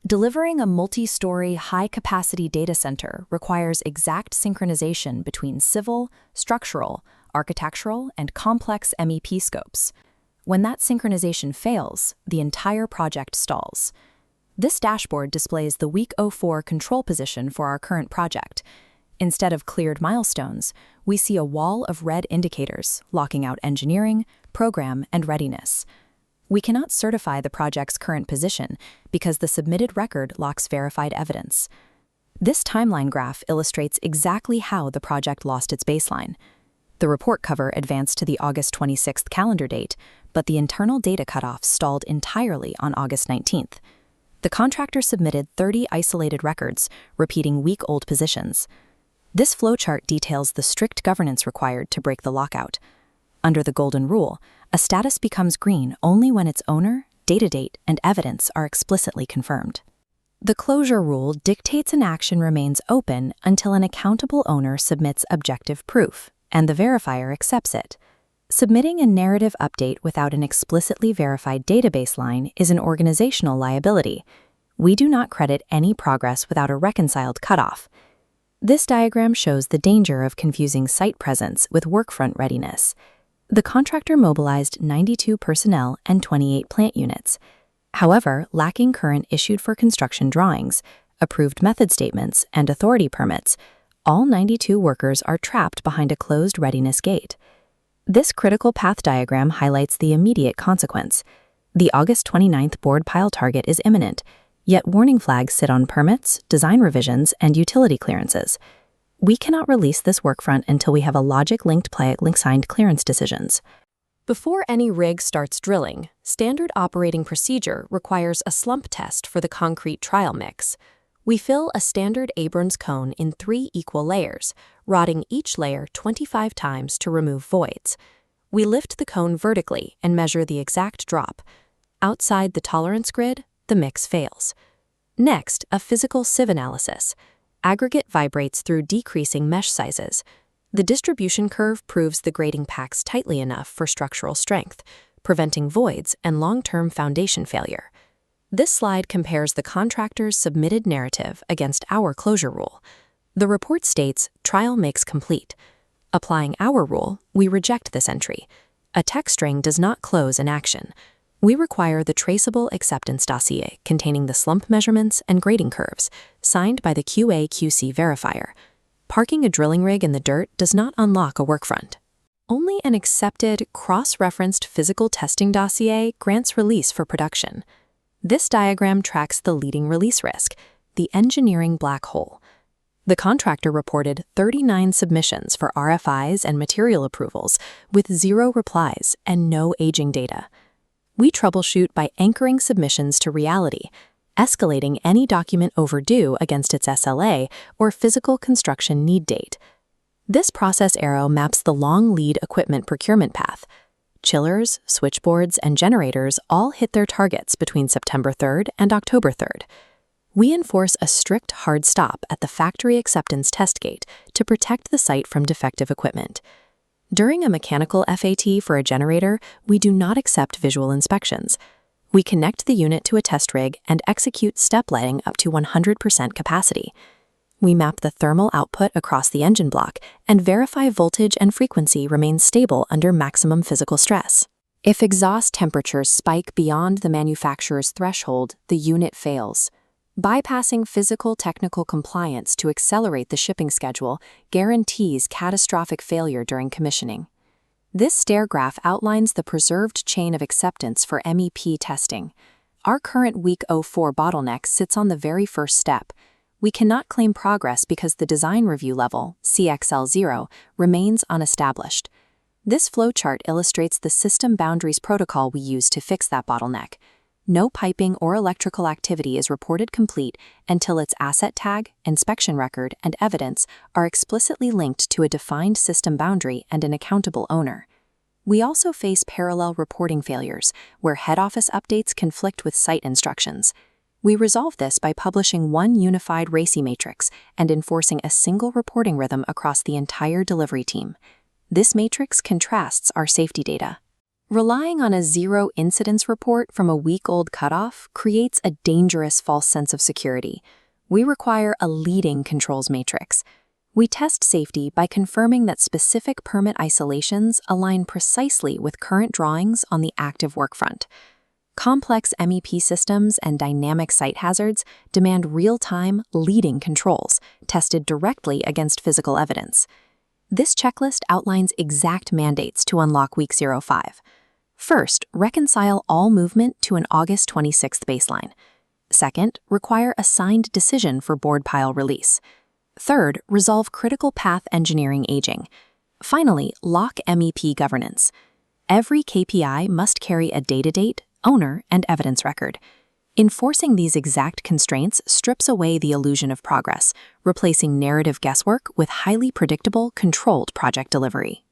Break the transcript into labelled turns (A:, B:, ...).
A: Delivering a multi-story, high-capacity data center requires exact synchronization between civil, structural, architectural, and complex MEP scopes. When that synchronization fails, the entire project stalls. This dashboard displays the week 04 control position for our current project. Instead of cleared milestones, we see a wall of red indicators locking out engineering, program, and readiness. We cannot certify the project's current position because the submitted record lacks verified evidence. This timeline graph illustrates exactly how the project lost its baseline. The report cover advanced to the August 26th calendar date, but the internal data cutoff stalled entirely on August 19th. The contractor submitted 30 isolated records, repeating week-old positions. This flowchart details the strict governance required to break the lockout. Under the golden rule, a status becomes green only when its owner, data date, and evidence are explicitly confirmed. The closure rule dictates an action remains open until an accountable owner submits objective proof, and the verifier accepts it. Submitting a narrative update without an explicitly verified database line is an organizational liability. We do not credit any progress without a reconciled cutoff. This diagram shows the danger of confusing site presence with workfront readiness. The contractor mobilized 92 personnel and 28 plant units. However, lacking current issued for construction drawings, approved method statements, and authority permits, all 92 workers are trapped behind a closed readiness gate. This critical path diagram highlights the immediate consequence. The August 29th board pile target is imminent, yet warning flags sit on permits, design revisions, and utility clearances. We cannot release this workfront until we have a logic-linked signed clearance decisions. Before any rig starts drilling, standard operating procedure requires a slump test for the concrete trial mix. We fill a standard Abrams cone in 3 equal layers, rotting each layer 25 times to remove voids. We lift the cone vertically and measure the exact drop. Outside the tolerance grid, the mix fails. Next, a physical sieve analysis. Aggregate vibrates through decreasing mesh sizes. The distribution curve proves the grading packs tightly enough for structural strength, preventing voids and long-term foundation failure. This slide compares the contractor's submitted narrative against our closure rule. The report states, trial makes complete. Applying our rule, we reject this entry. A text string does not close an action. We require the traceable acceptance dossier containing the slump measurements and grading curves, signed by the QA/QC verifier. Parking a drilling rig in the dirt does not unlock a workfront. Only an accepted, cross-referenced physical testing dossier grants release for production. This diagram tracks the leading release risk, the engineering black hole. The contractor reported 39 submissions for RFIs and material approvals, with 0 replies and no aging data. We troubleshoot by anchoring submissions to reality, escalating any document overdue against its SLA or physical construction need date. This process arrow maps the long lead equipment procurement path. Chillers, switchboards, and generators all hit their targets between September 3rd and October 3rd. We enforce a strict hard stop at the factory acceptance test gate to protect the site from defective equipment. During a mechanical FAT for a generator, we do not accept visual inspections. We connect the unit to a test rig and execute step lighting up to 100% capacity. We map the thermal output across the engine block and verify voltage and frequency remain stable under maximum physical stress. If exhaust temperatures spike beyond the manufacturer's threshold, the unit fails. Bypassing physical technical compliance to accelerate the shipping schedule guarantees catastrophic failure during commissioning. This stair graph outlines the preserved chain of acceptance for MEP testing. Our current week 04 bottleneck sits on the very first step. We cannot claim progress because the design review level, CXL0, remains unestablished. This flowchart illustrates the system boundaries protocol we use to fix that bottleneck. No piping or electrical activity is reported complete until its asset tag, inspection record, and evidence are explicitly linked to a defined system boundary and an accountable owner. We also face parallel reporting failures, where head office updates conflict with site instructions. We resolve this by publishing one unified RACI matrix and enforcing a single reporting rhythm across the entire delivery team. This matrix contrasts our safety data. Relying on a zero incidence report from a week-old cutoff creates a dangerous false sense of security. We require a leading controls matrix. We test safety by confirming that specific permit isolations align precisely with current drawings on the active workfront. Complex MEP systems and dynamic site hazards demand real-time, leading controls, tested directly against physical evidence. This checklist outlines exact mandates to unlock Week 05. First, reconcile all movement to an August 26th baseline. Second, require a signed decision for board pile release. Third, resolve critical path engineering aging. Finally, lock MEP governance. Every KPI must carry a data date, owner, and evidence record. Enforcing these exact constraints strips away the illusion of progress, replacing narrative guesswork with highly predictable, controlled project delivery.